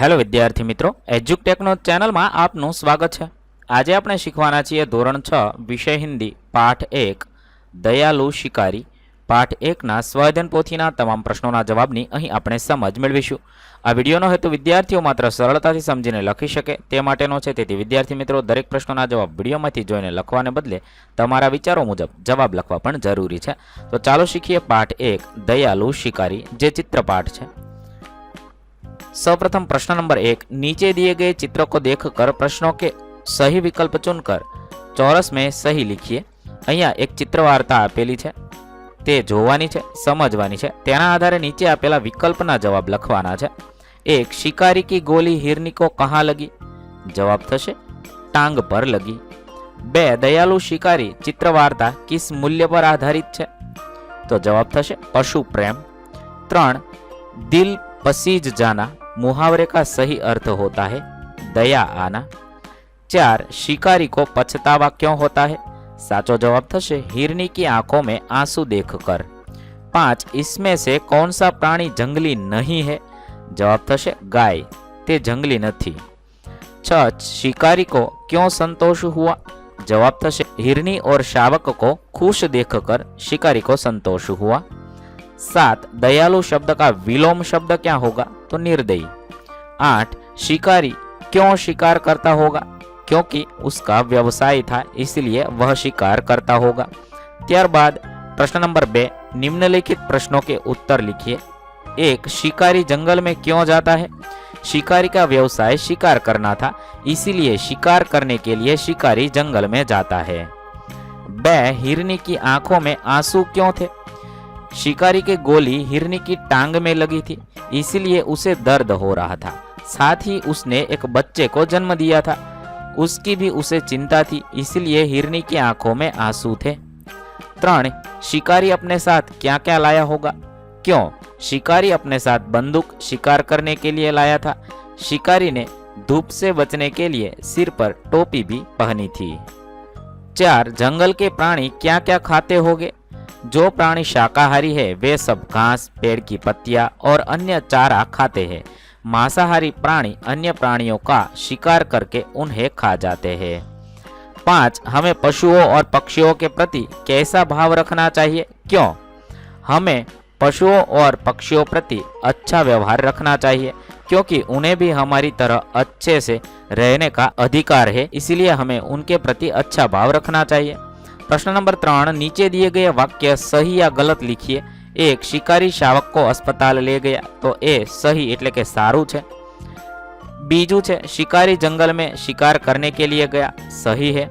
Hello विद्यार्थी मित्रों, एज्युकटेकनो channel में आपનું स्वागत है। आज આપણે શીખવાના છીએ ધોરણ 6 વિષય હિન્દી પાઠ 1 દયાલુ શિકારી પાઠ 1 ના સ્વાધ્યાયન પોથીના તમામ પ્રશ્નોના જવાબની અહીં આપણે સમજ મેળવીશું। આ વિડિયોનો હેતુ વિદ્યાર્થીઓ માત્ર સરળતાથી સમજીને લખી શકે તે માટેનો છે, તેથી વિદ્યાર્થી મિત્રો દરેક પ્રશ્નોના જવાબ વિડિયોમાંથી જોઈને લખવાને બદલે તમારા વિચારો મુજબ જવાબ લખવા પણ જરૂરી છે। તો ચાલો શીખીએ પાઠ 1 દયાલુ શિકારી, જે ચિત્રપાઠ છે। सर्वप्रथम प्रश्न नंबर 1, नीचे दिए गए चित्र को देखकर प्रश्नों के सही विकल्प चुनकर चौरस में सही लिखिए। अहींया एक चित्र वार्ता आपेली छे, ते जोवानी छे, समजवानी छे। तेना आधारे नीचे आपेला विकल्पना जवाब लखवाना छे। 1, शिकारी की गोली हिरनी को कहाँ लगी? जवाब थशे टांग पर लगी। 2, दयालु शिकारी चित्र वार्ता किस मूल्य पर आधारित छे? तो जवाब थशे पशु प्रेम। 3, दिल पसीज जाना मुहावरे का सही अर्थ होता है दया आना। 4, शिकारी को पछतावा क्यों होता है? साचो जवाब थशे हिरनी की आंखों में आंसू देखकर। 5, इसमें से कौन सा प्राणी जंगली नहीं है? जवाब थशे गाय, ते जंगली नहीं। 6, शिकारी को क्यों संतोष हुआ? जवाब थशे हिरनी और शावक को खुश देखकर शिकारी को संतोष हुआ। 7, दयालु शब्द का विलोम शब्द क्या होगा? तो निर्दयी। 8, शिकारी क्यों शिकार करता होगा? क्योंकि उसका व्यवसाय था, इसलिए वह शिकार करता होगा। त्यारबाद प्रश्न नंबर 2, निम्नलिखित प्रश्नों के उत्तर लिखिए। 1, शिकारी जंगल में क्यों जाता है? शिकारी का व्यवसाय शिकार करना था, इसीलिए शिकार करने के लिए शिकारी जंगल में जाता है। 2, हिरनी की आंखों में आंसू क्यों थे? शिकारी की गोली हिरनी की टांग में लगी थी, इसलिए उसे दर्द हो रहा था। साथ ही उसने एक बच्चे को जन्म दिया था, उसकी भी उसे चिंता थी, इसलिए हिरनी की आंखों में आंसू थे। 3, शिकारी अपने साथ क्या क्या लाया होगा? क्यों? शिकारी अपने साथ बंदूक शिकार करने के लिए लाया था। शिकारी ने धूप से बचने के लिए सिर पर टोपी भी पहनी थी। 4, जंगल के प्राणी क्या क्या खाते होंगे? जो प्राणी शाकाहारी है वे सब घास, पेड़ की पत्तियां और अन्य चारा खाते हैं। मांसाहारी प्राणी अन्य प्राणियों का शिकार करके उन्हें खा जाते हैं। 5, हमें पशुओं और पक्षियों के प्रति कैसा भाव रखना चाहिए? क्यों? हमें पशुओं और पक्षियों प्रति अच्छा व्यवहार रखना चाहिए, क्योंकि उन्हें भी हमारी तरह अच्छे से रहने का अधिकार है, इसलिए हमें उनके प्रति अच्छा भाव रखना चाहिए। प्रश्न नंबर 3, नीचे दिए गए वाक्य सही या गलत लिखिए। 1, शिकारी शावक को अस्पताल ले गया, तो ए सही एटले के सारू छे। बीजू छे शिकारी जंगल में शिकार करने के लिए गया, सही है।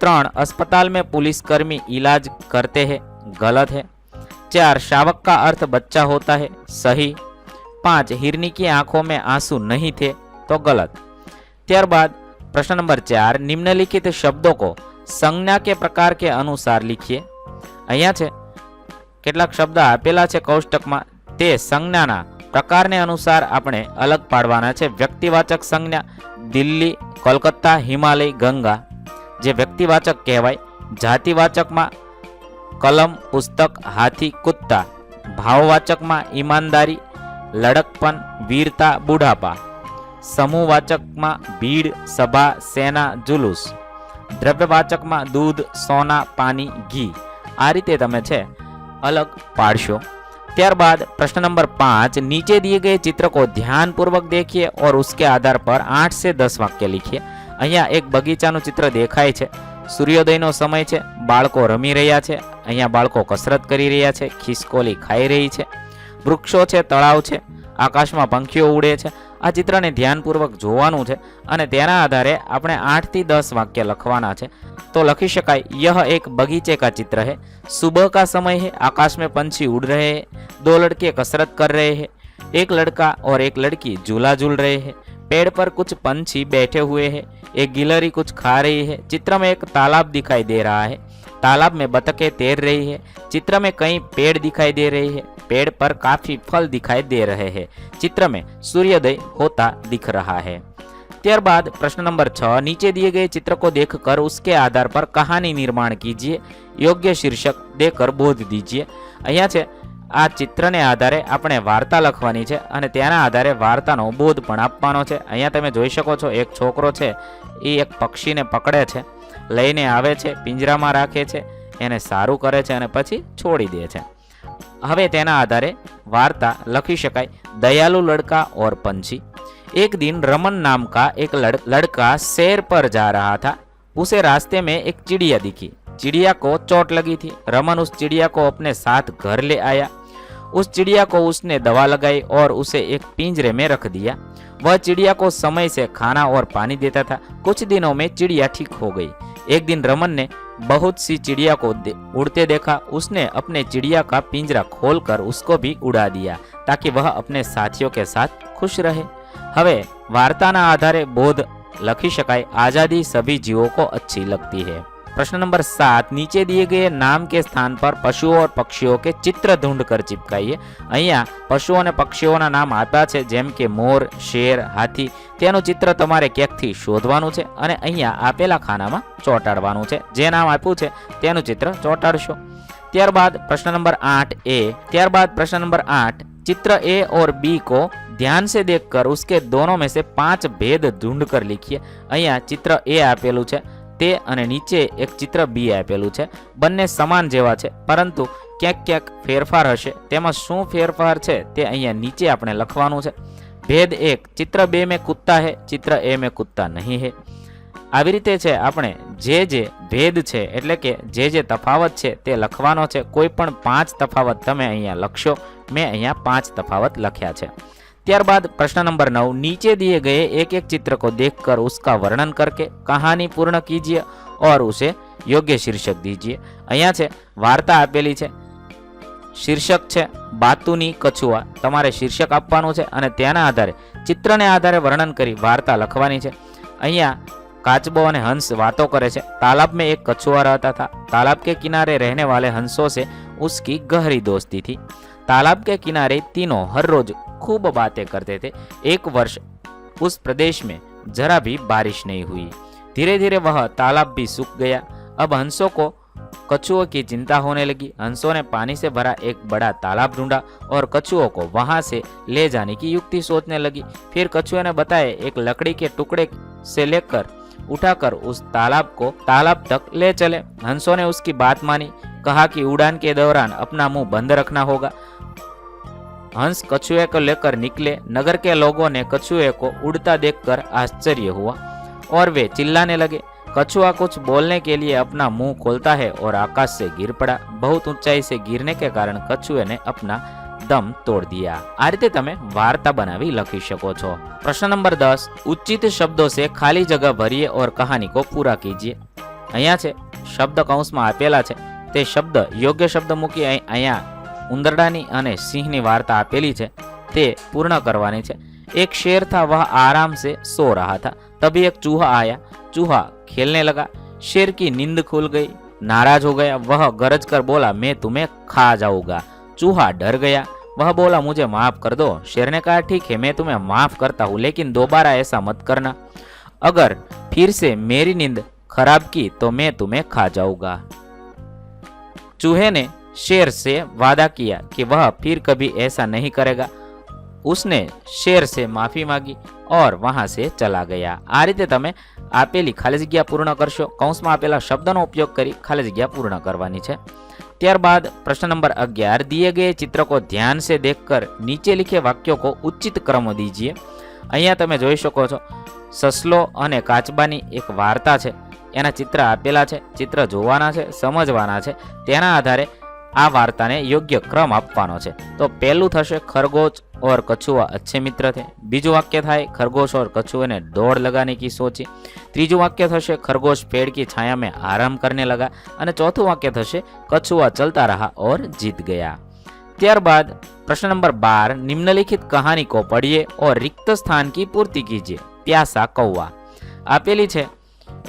3, अस्पताल में पुलिसकर्मी इलाज करते हैं, गलत है। 4, शावक का अर्थ बच्चा होता है, सही। 5, हिरनी की आंखों में आंसू नहीं थे, तो गलत। त्यारबाद प्रश्न नंबर 4, निम्नलिखित शब्दों को संज्ञा के प्रकार के अनुसार लिखिए। अहींया छे કેટલાક શબ્દ આપેલા છે કોષ્ટકમાં, તે સંજ્ઞાના પ્રકારને અનુસાર આપણે અલગ પાડવાના છે। વ્યક્તિવાચક સંજ્ઞા દિલ્હી, કોલકાતા, હિમાલય, ગંગા જે વ્યક્તિવાચક કહેવાય। જાતિવાચકમાં કલમ, પુસ્તક, હાથી, કુત્તા। ભાવવાચકમાં ઈમાનદારી, લડકપન, વીરતા, બુઢાપા। સમૂહવાચકમાં ભીડ, સભા, સેના, જુલુસ। દ્રવ્યવાચકમાં दूध, सोना, पानी, घी। आ रीते तमे छे अलग पाड़शो। त्यारबाद प्रश्न नंबर 5, नीचे दिए गए चित्र को ध्यानपूर्वक देखिए और उसके आधार पर 8 से 10 वाक्य लिखिए। अहींया एक बगीचाનું चित्र देखाय छे। सूर्योदयનો समय छे, बाळको रमी रह्या छे, अहींया बाळको कसरत करी रह्या छे, खिसकोली खाई रही छे, वृक्षो छे, तळाव छे, आकाशमां पंखीओ उड़े छे। आ चित्रने ध्यानपूर्वक जोवानुं छे અને તેના આધારે આપણે 8 થી 10 વાક્ય લખવાના છે। तो लखी शकाय, यह एक बगीचे का चित्र है। सुबह का समय है, आकाश में पंछी उड़ रहे हैं, 2 लड़के कसरत कर रहे हैं, एक लड़का और एक लड़की झूला झूल रहे हैं, पेड़ पर कुछ पंछी बैठे हुए हैं, एक गिलहरी कुछ खा रही है। चित्र में एक तालाब दिखाई दे रहा है, तालाब में बतखें तैर रही है। चित्र में कई पेड़ दिखाई दे रहे हैं, पेड़ पर काफी फल दिखाई दे रहे हैं। चित्र में सूर्योदय होता दिख रहा है। त्यारबाद प्रश्न नंबर 6, नीचे दिए गए चित्र को देखकर उसके आधार पर कहानी निर्माण कीजिए, योग्य शीर्षक देकर बोध दीजिए। अहींया छे આ ચિત્રને આધારે આપણે વાર્તા લખવાની છે અને તેના આધારે વાર્તાનો બોધ પણ આપવાનો છે. અહીંયા તમે જોઈ શકો છો, એક છોકરો છે એ એક પક્ષીને પકડે છે, લઈને આવે છે, પિંજરામાં રાખે છે, એને સારું કરે છે અને પછી છોડી દે છે. હવે તેના આધારે वार्ता लखी शकाय. दयालु लड़का और पंछी. एक दिन रमन नाम का एक लड़का सैर पर जा रहा था. उसे रास्ते में एक चिड़िया दिखी. चिड़िया को चोट लगी थी. रमन उस चिड़िया को अपने साथ घर ले आया. उस चिड़िया को उसने दवा लगाई और उसे एक पिंजरे में रख दिया. वह चिड़िया को समय से खाना और पानी देता था. कुछ दिनों में चिड़िया ठीक हो गई. एक दिन रमन ने बहुत सी चिड़िया को उड़ते देखा. उसने अपने चिड़िया का पिंजरा खोलकर उसको भी उड़ा दिया ताकि वह अपने साथियों के साथ खुश रहे. હવે વાર્તાના આધારે બોધ લખી શકાય. आजादी सभी जीवों को अच्छी लगती है. प्रश्न नंबर 7. नीचे दिए गए नाम के स्थान पर पशुओं और पक्षियों के चित्र ढूंढ कर चिपकाइए. અહીંયા પશુઓ અને પક્ષીઓના નામ આપ્યા છે, જેમ કે મોર, શેર, હાથી. તેનું ચિત્ર તમારે ક્યાંકથી શોધવાનું છે અને અહીંયા આપેલા ખાનામાં ચોંટાડવાનું છે. જે નામ આપ્યું છે તેનું ચિત્ર ચોંટાડશો. ત્યારબાદ પ્રશ્ન નંબર 8. चित्र ए और बी को ध्यान से देखकर उसके दोनों में से 5 भेद ढूंढ कर लिखिए. અહીંયા ચિત્ર એ આપેલું છે તે અને નીચે એક ચિત્ર બી આપેલું છે. બંને સમાન જેવા છે, પરંતુ ક્યાંક ક્યાંક ફેરફાર હશે. તેમાં શું ફેરફાર છે તે અહીંયા નીચે આપણે લખવાનું છે. भेद 1. चित्र 2 में कुत्ता है, चित्र ए में कुत्ता नहीं है. આવી રીતે છે આપણે જે ભેદ છે એટલે કે જે તફાવત છે તે લખવાનો છે. કોઈ પણ 5 તફાવત તમે અહીંયા લખશો. મેં અહીંયા 5 तफावत लख्या है. त्यारबाद प्रश्न नंबर 9. नीचे दिए गए एक एक चित्र को देखकर उसका वर्णन करके कहानी पूर्ण कीजिए और उसे योग्य शीर्षक दीजिए. અહીંયા છે વાર્તા આપેલી છે, શીર્ષક છે બાતુની કછુઆ. તમારે શીર્ષક આપવાનું છે અને તેના આધારે ચિત્રને આધારે વર્ણન કરી વાર્તા લખવાની છે. અહીંયા काचबो और हंस बातों करे छे. तालाब में एक कछुआ रहता था. तालाब के किनारे रहने वाले हंसों से उसकी गहरी दोस्ती थी. तालाब के किनारे तीनों हर रोज खूब बातें करते थे. एक वर्ष उस प्रदेश में जरा भी बारिश नहीं हुई. धीरे धीरे वह तालाब भी सूख गया. अब हंसों को कछुओं की चिंता होने लगी. हंसों ने पानी से भरा एक बड़ा तालाब ढूंढा और कछुओं को वहां से ले जाने की युक्ति सोचने लगी. फिर कछुए ने बताया एक लकड़ी के टुकड़े से लेकर उठाकर उस तालाब तक ले चले. हंसों ने उसकी बात मानी. कहा कि उड़ान के दौरान अपना मुंह बंद रखना होगा. हंस कछुए को लेकर निकले. नगर के लोगों ने कछुए को उड़ता देखकर आश्चर्य हुआ और वे चिल्लाने लगे. कछुआ कुछ बोलने के लिए अपना मुंह खोलता है और आकाश से गिर पड़ा. बहुत ऊंचाई से गिरने के कारण कछुए ने अपना दम तोड़ दिया. आ रीते तमे वार्ता बनावी लखी शको छो. प्रश्न नंबर 10. उचित शब्दों से खाली जगह भरिए और कहानी को पूरा कीजिए. અહીંયા છે શબ્દ કૌંસમાં આપેલા છે તે શબ્દ યોગ્ય શબ્દ મૂકી અહીંયા ઉંદરડાની અને સિંહની વાર્તા આપેલી છે તે પૂર્ણ કરવાની છે. एक शेर था, वह आराम से सो रहा था. तभी एक चूहा आया. चूहा खेलने लगा. शेर की नींद खुल गई. नाराज हो गया. वह गरज कर बोला, मैं तुम्हें खा जाऊंगा. चूहा डर गया. वह बोला, मुझे माफ कर दो. शेर ने कहा, ठीक है, मैं तुम्हें माफ करता हूँ, लेकिन दोबारा ऐसा मत करना. अगर फिर से मेरी नींद खराब की तो मैं तुम्हें खा जाऊंगा. चूहे ने शेर से वादा किया कि वह फिर कभी ऐसा नहीं करेगा. उसने शेर से माफी मांगी और वहां से चला गया. आ रीते तमे आपेली खाली जग्या पूर्ण करशो. कौंसमां आपेला शब्दों उपयोग करी खाली जग्या पूर्ण करवानी छे. त्यारबाद प्रश्न नंबर 11. दिए गए चित्र को ध्यान से देखकर नीचे लिखे वाक्यों को उचित क्रम दीजिए. અહીંયા તમે જોઈ શકો છો સસલો અને કાચબાની એક વાર્તા છે. એના ચિત્ર આપેલા છે. ચિત્ર જોવાના છે, સમજવાના છે. તેના આધારે આ વાર્તાને યોગ્ય ક્રમ આપવાનો છે. તો પહેલું થશે खरगोश और कछुआ अच्छे मित्र थे. बीजું वाक्य થાય खरगोश और कछुए ने दौड़ लगाने की सोची. ત્રીજું वाक्य થશે खरगोश पेड़ की छाया में आराम करने लगा. અને ચોથું वाक्य થશે कछुआ चलता रहा और जीत गया. ત્યારબાદ प्रश्न नंबर 12. निम्नलिखित कहानी को पढ़िए और रिक्त स्थान की पूर्ति कीजिए. प्यासा कौवा. આપેલી છે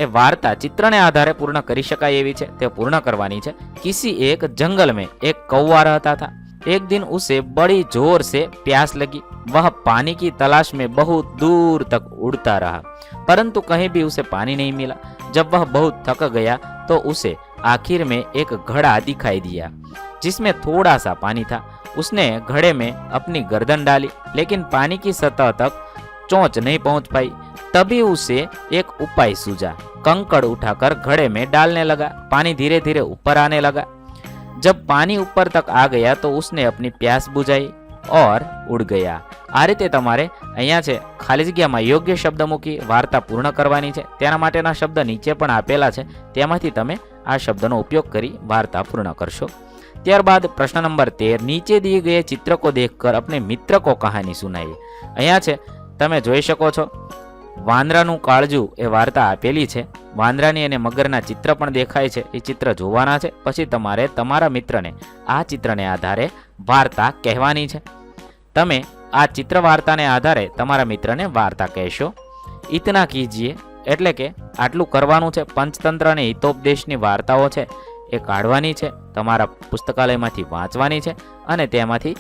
એ વાર્તા ચિત્રને આધારે પૂર્ણ કરી શકાય એવી છે, તે પૂર્ણ કરવાની છે. किसी एक जंगल में एक कौवा रहता था. एक दिन उसे बड़ी जोर से प्यास लगी. वह पानी की तलाश में बहुत दूर तक उड़ता रहा, परंतु कहीं भी उसे पानी नहीं मिला. जब वह बहुत थक गया तो उसे आखिर में एक घड़ा दिखाई दिया जिसमें थोड़ा सा पानी था. उसने घड़े में अपनी गर्दन डाली, लेकिन पानी की सतह तक चोंच नहीं पहुंच पाई। तभी उसे एक उपाय सूझा। कंकड़ उठाकर घड़े में डालने लगा। पानी धीरे धीरे ऊपर आने लगा। जब पानी ऊपर तक आ गया तो उसने अपनी प्यास बुझाई और उड़ गया। આ રીતે તમારે અહીંયા છે ખાલી જગ્યામાં યોગ્ય શબ્દ મૂકી વાર્તા પૂર્ણ કરવાની છે। તેના માટેના શબ્દ નીચે પણ આપેલા છે, તેમાંથી તમે આ શબ્દનો ઉપયોગ કરી વાર્તા પૂર્ણ કરશો। ત્યારબાદ પ્રશ્ન નંબર 13, નીચે दिए गए चित्र को देखकर अपने मित्र को कहानी सुनाइए। અહીંયા છે તમે જોઈ શકો છો વાંદરાનું કાળજું એ વાર્તા આપેલી છે। વાંદરાની અને મગરના ચિત્ર પણ દેખાય છે, એ ચિત્ર જોવાના છે। પછી તમારે તમારા મિત્રને આ ચિત્રને આધારે વાર્તા કહેવાની છે। તમે આ ચિત્ર વાર્તાને આધારે તમારા મિત્રને વાર્તા કહેશો। ઇતના કીજીએ એટલે કે આટલું કરવાનું છે। પંચતંત્ર અને હિતોપદેશની વાર્તાઓ છે એ કાઢવાની છે, તમારા પુસ્તકાલયમાંથી વાંચવાની છે અને તેમાંથી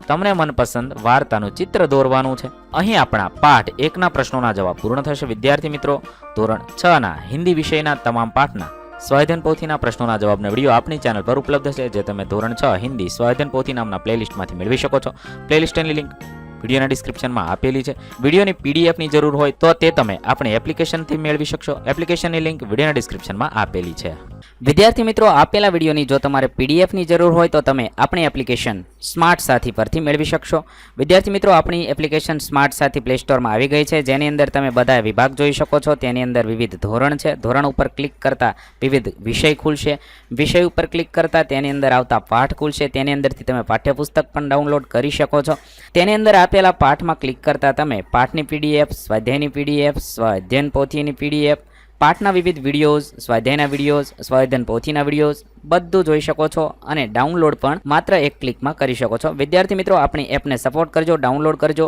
તમને મનપસંદ વાર્તાનું ચિત્ર દોરવાનું છે। અહીં આપણા પાઠ 1ના પ્રશ્નોના જવાબ પૂર્ણ થશે। વિદ્યાર્થી મિત્રો, ધોરણ 6ના હિન્દી વિષયના તમામ પાઠના સ્વાધ્યાયન પોથીના પ્રશ્નોના જવાબનો વિડીયો આપણી ચેનલ પર ઉપલબ્ધ છે, જે તમે ધોરણ 6 હિન્દી સ્વાધ્યાયન પોથી નામના પ્લેલિસ્ટમાંથી મેળવી શકો છો। પ્લેલિસ્ટની લિંક વિડીયોના ડિસ્ક્રિપ્શનમાં આપેલી છે। વિડીયોની પીડીએફની જરૂર હોય તો તે તમે આપણી એપ્લિકેશનથી મેળવી શકશો। એપ્લિકેશનની લિંક વિડીયોના ડિસ્ક્રિપ્શનમાં આપેલી છે। વિદ્યાર્થી મિત્રો, આપેલા વિડીયોની જો તમારે પીડીએફની જરૂર હોય તો તમે આપણી એપ્લિકેશન સ્માર્ટ સાથી પરથી મેળવી શકશો। વિદ્યાર્થી મિત્રો, આપણી એપ્લિકેશન સ્માર્ટ સાથી પ્લે સ્ટોરમાં આવી ગઈ છે, જેની અંદર તમે બધા વિભાગ જોઈ શકો છો। તેની અંદર વિવિધ ધોરણ છે। ધોરણ ઉપર ક્લિક કરતા વિવિધ વિષય ખુલશે। વિષય ઉપર ક્લિક કરતા તેની અંદર આવતા પાઠ ખુલશે। તેની અંદરથી તમે પાઠ્યપુસ્તક પણ ડાઉનલોડ કરી શકો છો। તેની અંદર આપેલા પાઠમાં ક્લિક કરતા તમે પાઠની પીડીએફ, સ્વાધ્યાયની પીડીએફ, સ્વાધ્યાયન પોથીની પીડીએફ, પાઠના વિવિધ વિડીયોઝ, સ્વાધ્યાયના વિડીયોઝ, સ્વાધ્યાયન પોથીના વિડીયોઝ બધું જોઈ શકો છો અને ડાઉનલોડ પણ માત્ર એક ક્લિકમાં કરી શકો છો। વિદ્યાર્થી મિત્રો, આપણી એપને સપોર્ટ કરજો, ડાઉનલોડ કરજો।